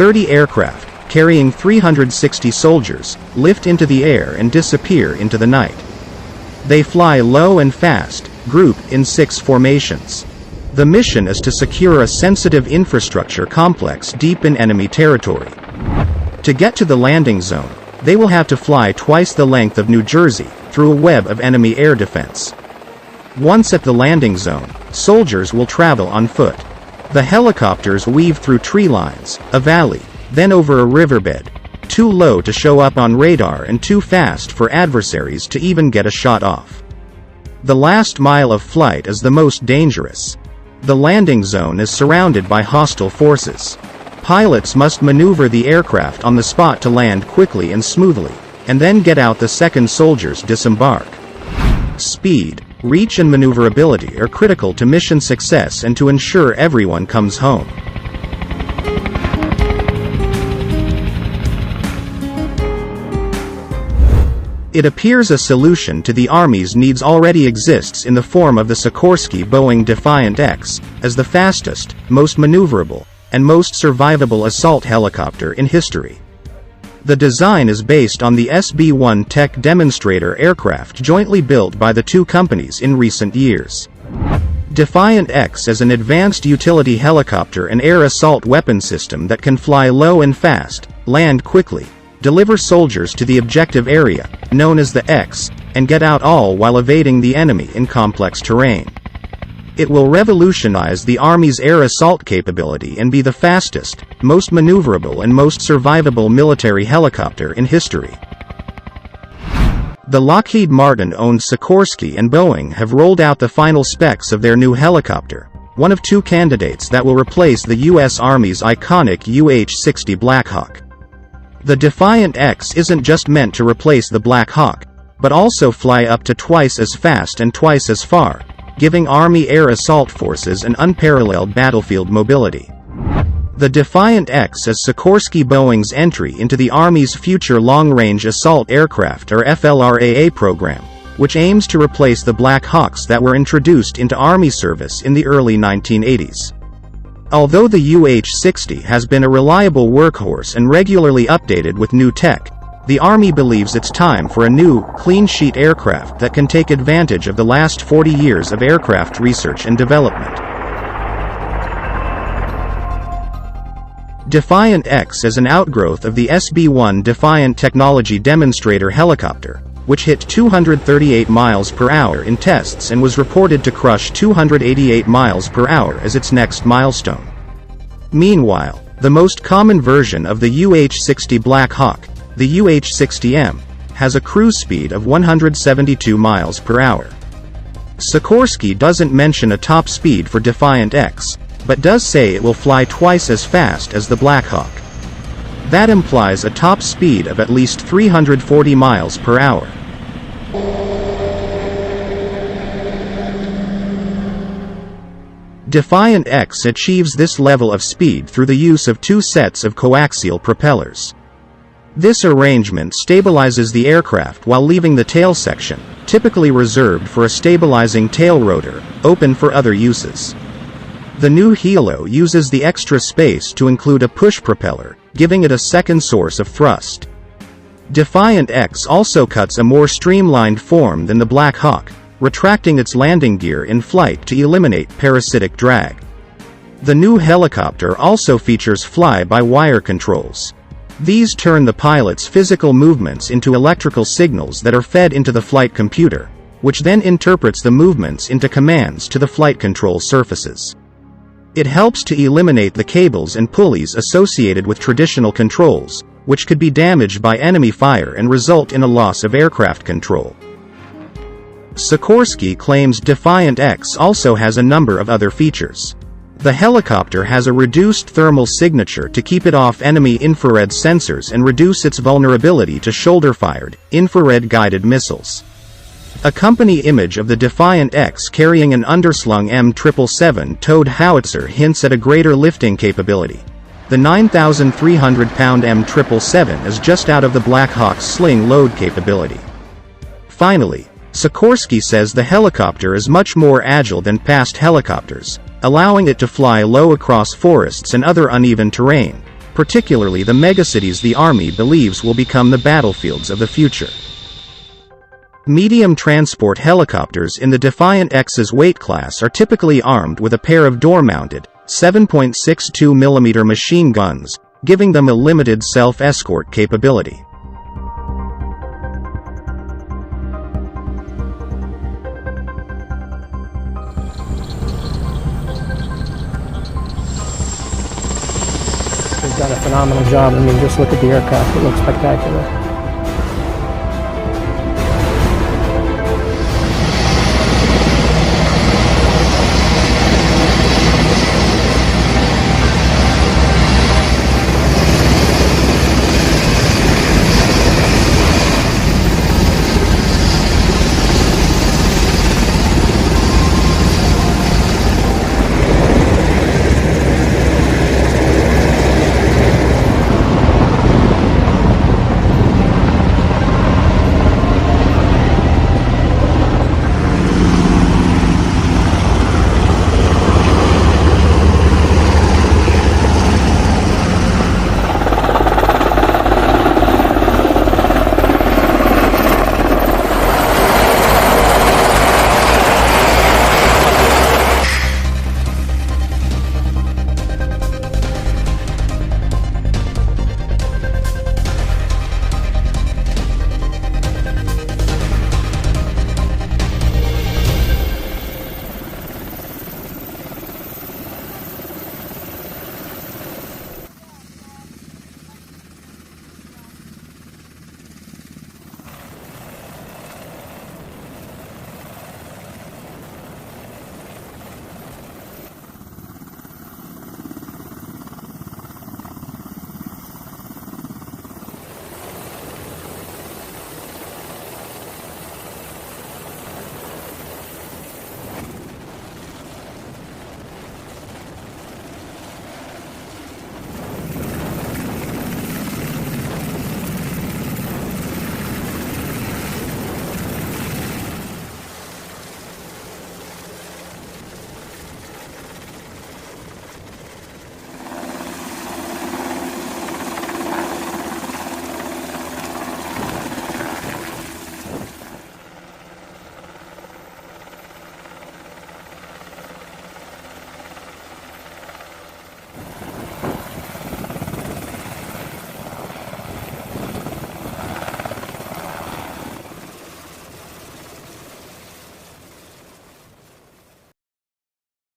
30 aircraft, carrying 360 soldiers, lift into the air and disappear into the night. They fly low and fast, grouped in 6 formations. The mission is to secure a sensitive infrastructure complex deep in enemy territory. To get to the landing zone, they will have to fly twice the length of New Jersey, through a web of enemy air defense. Once at the landing zone, soldiers will travel on foot. The helicopters weave through tree lines, a valley, then over a riverbed, too low to show up on radar and too fast for adversaries to even get a shot off. The last mile of flight is the most dangerous. The landing zone is surrounded by hostile forces. Pilots must maneuver the aircraft on the spot to land quickly and smoothly, and then get out the second soldiers disembark. Speed, reach and maneuverability are critical to mission success and to ensure everyone comes home. It appears a solution to the Army's needs already exists in the form of the Sikorsky-Boeing Defiant X, as the fastest, most maneuverable, and most survivable assault helicopter in history. The design is based on the SB-1 tech demonstrator aircraft jointly built by the two companies in recent years. Defiant X is an advanced utility helicopter and air assault weapon system that can fly low and fast, land quickly, deliver soldiers to the objective area, known as the X, and get out all while evading the enemy in complex terrain. It will revolutionize the Army's air assault capability and be the fastest, most maneuverable and most survivable military helicopter in history. The Lockheed Martin-owned Sikorsky and Boeing have rolled out the final specs of their new helicopter, one of 2 candidates that will replace the U.S. Army's iconic UH-60 Black Hawk. The Defiant X isn't just meant to replace the Black Hawk, but also fly up to twice as fast and twice as far, giving Army air assault forces an unparalleled battlefield mobility. The Defiant X is Sikorsky-Boeing's entry into the Army's Future Long-Range Assault Aircraft or FLRAA program, which aims to replace the Black Hawks that were introduced into Army service in the early 1980s. Although the UH-60 has been a reliable workhorse and regularly updated with new tech, the Army believes it's time for a new, clean-sheet aircraft that can take advantage of the last 40 years of aircraft research and development. Defiant X is an outgrowth of the SB-1 Defiant Technology Demonstrator helicopter, which hit 238 miles per hour in tests and was reported to crush 288 miles per hour as its next milestone. Meanwhile, the most common version of the UH-60 Black Hawk, the UH-60M, has a cruise speed of 172 miles per hour. Sikorsky doesn't mention a top speed for Defiant X, but does say it will fly twice as fast as the Black Hawk. That implies a top speed of at least 340 miles per hour. Defiant X achieves this level of speed through the use of 2 sets of coaxial propellers. This arrangement stabilizes the aircraft while leaving the tail section, typically reserved for a stabilizing tail rotor, open for other uses. The new helo uses the extra space to include a push propeller, giving it a second source of thrust. Defiant X also cuts a more streamlined form than the Black Hawk, retracting its landing gear in flight to eliminate parasitic drag. The new helicopter also features fly-by-wire controls. These turn the pilot's physical movements into electrical signals that are fed into the flight computer, which then interprets the movements into commands to the flight control surfaces. It helps to eliminate the cables and pulleys associated with traditional controls, which could be damaged by enemy fire and result in a loss of aircraft control. Sikorsky claims Defiant X also has a number of other features. The helicopter has a reduced thermal signature to keep it off enemy infrared sensors and reduce its vulnerability to shoulder-fired, infrared-guided missiles. A company image of the Defiant X carrying an underslung M777 towed howitzer hints at a greater lifting capability. The 9,300-pound M777 is just out of the Black Hawk's sling load capability. Finally, Sikorsky says the helicopter is much more agile than past helicopters, allowing it to fly low across forests and other uneven terrain, particularly the megacities the Army believes will become the battlefields of the future. Medium transport helicopters in the Defiant X's weight class are typically armed with a pair of door-mounted, 7.62mm machine guns, giving them a limited self-escort capability. They've done a phenomenal job. I mean, just look at the aircraft. It looks spectacular.